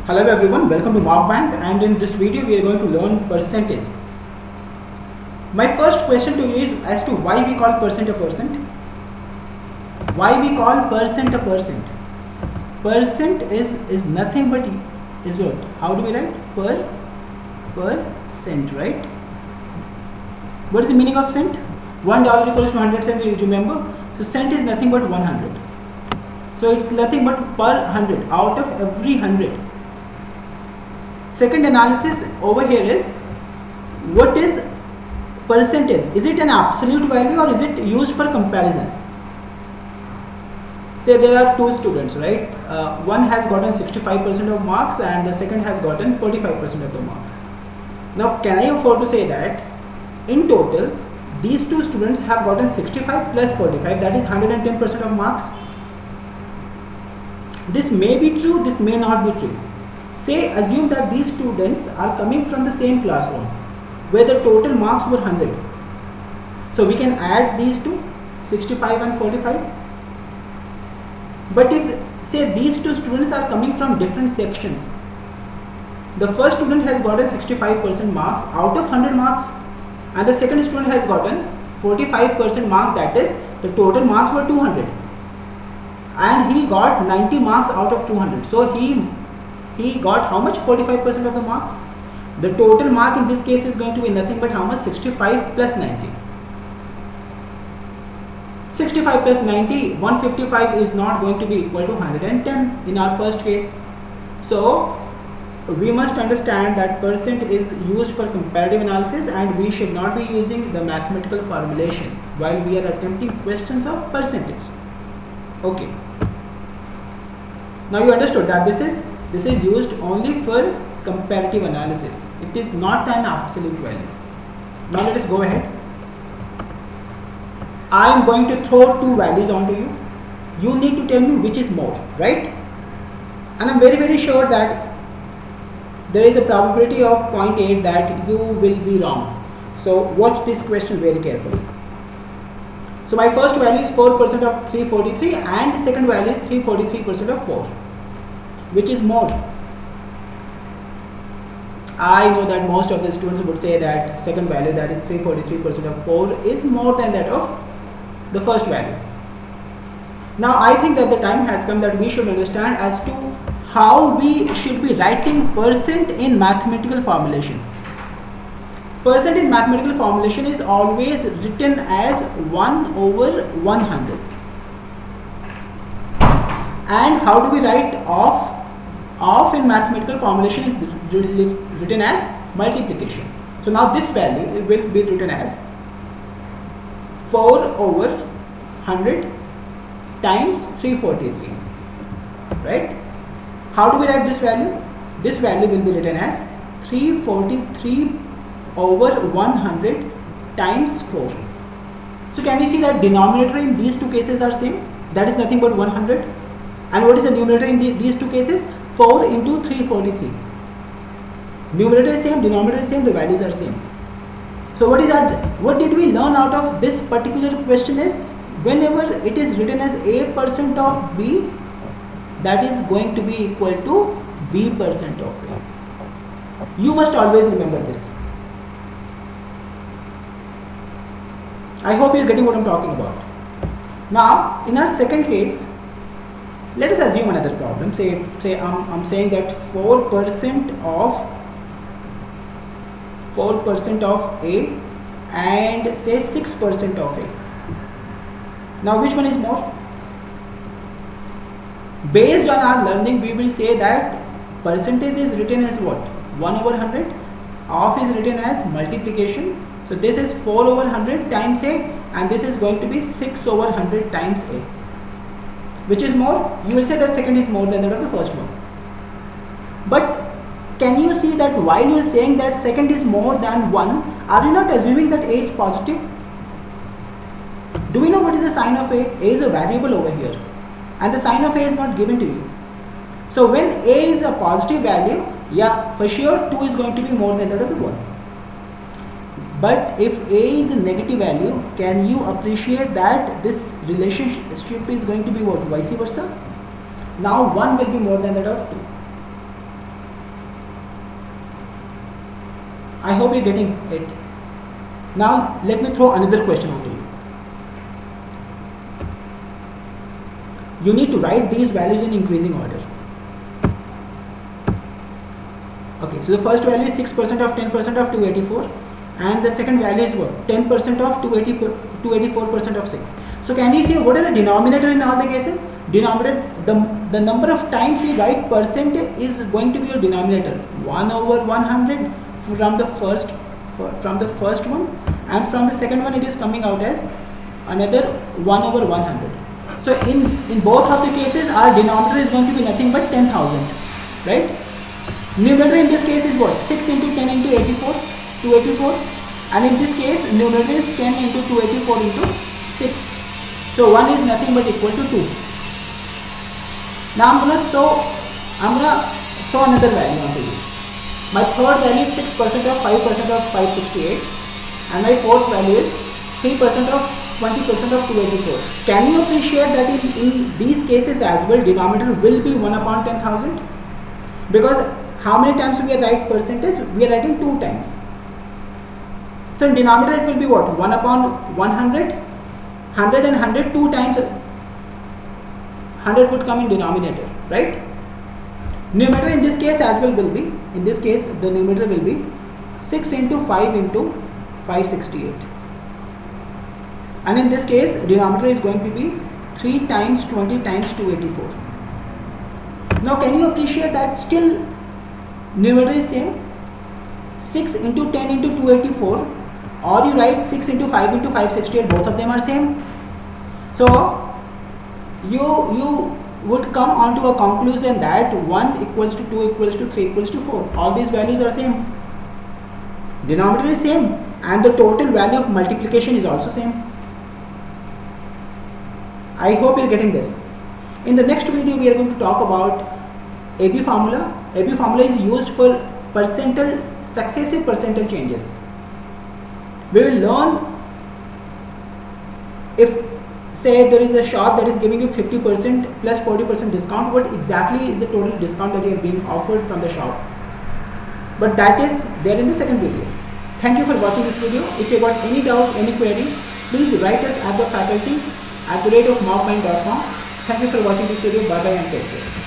Hello everyone, welcome to Markbank, and in this video we are going to learn percentage. My first question to you is as to why we call percent a percent. Why we call percent a percent? Percent is nothing but is what? How do we write? Percent, right? What is the meaning of cent? $1 equals to 100 cents, you remember? So cent is nothing but 100. So it's nothing but per 100 out of every 100. Second analysis over here is what is percentage? Is it an absolute value or is it used for comparison? Say there are two students, right? One has gotten 65% of marks and the second has gotten 45% of the marks. Now can I afford to say that in total these two students have gotten 65 plus 45, that is 110% of marks? This may be true, this may not be true. Say assume that these students are coming from the same classroom where the total marks were 100. So we can add these two, 65 and 45. But if say these two students are coming from different sections, the first student has gotten 65% marks out of 100 marks and the second student has gotten 45% mark, that is the total marks were 200 and he got 90 marks out of 200. So he got how much? 45% of the marks. The total mark in this case is going to be nothing but how much? 65 plus 90. 65 plus 90, 155 is not going to be equal to 110 in our first case. So we must understand that percent is used for comparative analysis and we should not be using the mathematical formulation while we are attempting questions of percentage. Okay. Now you understood that this is used only for comparative analysis. It is not an absolute value. Now let us go ahead. I am going to throw two values onto you. You need to tell me which is more, right? And I am very sure that there is a probability of 0.8 that you will be wrong. So watch this question very carefully. So my first value is 4% of 343 and second value is 343% of 4. Which is more? I know that most of the students would say that second value, that is 343% of 4, is more than that of the first value. Now I think that the time has come that we should understand as to how we should be writing percent in mathematical formulation. Percent in mathematical formulation is always written as 1 over 100. And how do we write off? Off in mathematical formulation is written as multiplication. So now this value will be written as 4 over 100 times 343, right? How do we write this value? This value will be written as 343 over 100 times 4. So can you see that denominator in these two cases are same? That is nothing but 100. And what is the numerator in these two cases? 4 into 343. Numerator is same, denominator is same, the values are same. So what did we learn out of this particular question is, whenever it is written as A% of B, that is going to be equal to B% of A. You must always remember this. I hope you are getting what I am talking about. Now in our second case, let us assume another problem. Say I'm saying that 4% of A and say 6% of A. Now which one is more? Based on our learning, we will say that percentage is written as what? 1 over 100. Off is written as multiplication. So this is 4 over 100 times A and this is going to be 6 over 100 times A. Which is more? You will say that second is more than that of the first one. But can you see that while you are saying that second is more than 1, are you not assuming that A is positive? Do we know what is the sign of A? A is a variable over here and the sign of A is not given to you. So when A is a positive value, yeah, for sure 2 is going to be more than that of the 1. But if A is a negative value, can you appreciate that this relationship is going to be what? Vice versa. Now 1 will be more than that of 2. I hope you're getting it. Now let me throw another question onto you. You need to write these values in increasing order. Okay, so the first value is 6% of 10% of 284, and the second value is what? 10% of 284% of 6. So can you see what is the denominator in all the cases? Denominator, the number of times you write percent is going to be your denominator. 1 over 100 from the first one, and from the second one it is coming out as another 1 over 100. So in both of the cases our denominator is going to be nothing but 10,000, right? Numerator in this case is what? 6 into 10 into 84, 284, and in this case numerator is 10 into 284 into 6. So 1 is nothing but equal to 2. Now I'm gonna throw another value onto you. My third value is 6% of 5% of 568, and my fourth value is 3% of 20% of 284. Can you appreciate that in these cases as well denominator will be 1 upon 10,000? Because how many times we are writing percentage? We are writing 2 times. So in denominator it will be what? 1 upon 100, 100 and 100, 2 times 100 would come in denominator, right? Numerator in this case as well will be, in this case the numerator will be 6 into 5 into 568, and in this case denominator is going to be 3 times 20 times 284. Now can you appreciate that still numerator is same? 6 into 10 into 284, or you write 6 into 5 into 568, both of them are same. So you would come on to a conclusion that 1 equals to 2 equals to 3 equals to 4. All these values are same. Denominator is same, and the total value of multiplication is also same. I hope you're getting this. In the next video we are going to talk about AB formula. AB formula is used for successive percentile changes. We will learn, if say there is a shop that is giving you 50% plus 40% discount, what exactly is the total discount that you are being offered from the shop. But that is there in the second video. Thank you for watching this video. If you got any doubt, any query, please write us at the faculty@mobmind.com. Thank you for watching this video. Bye bye and take care.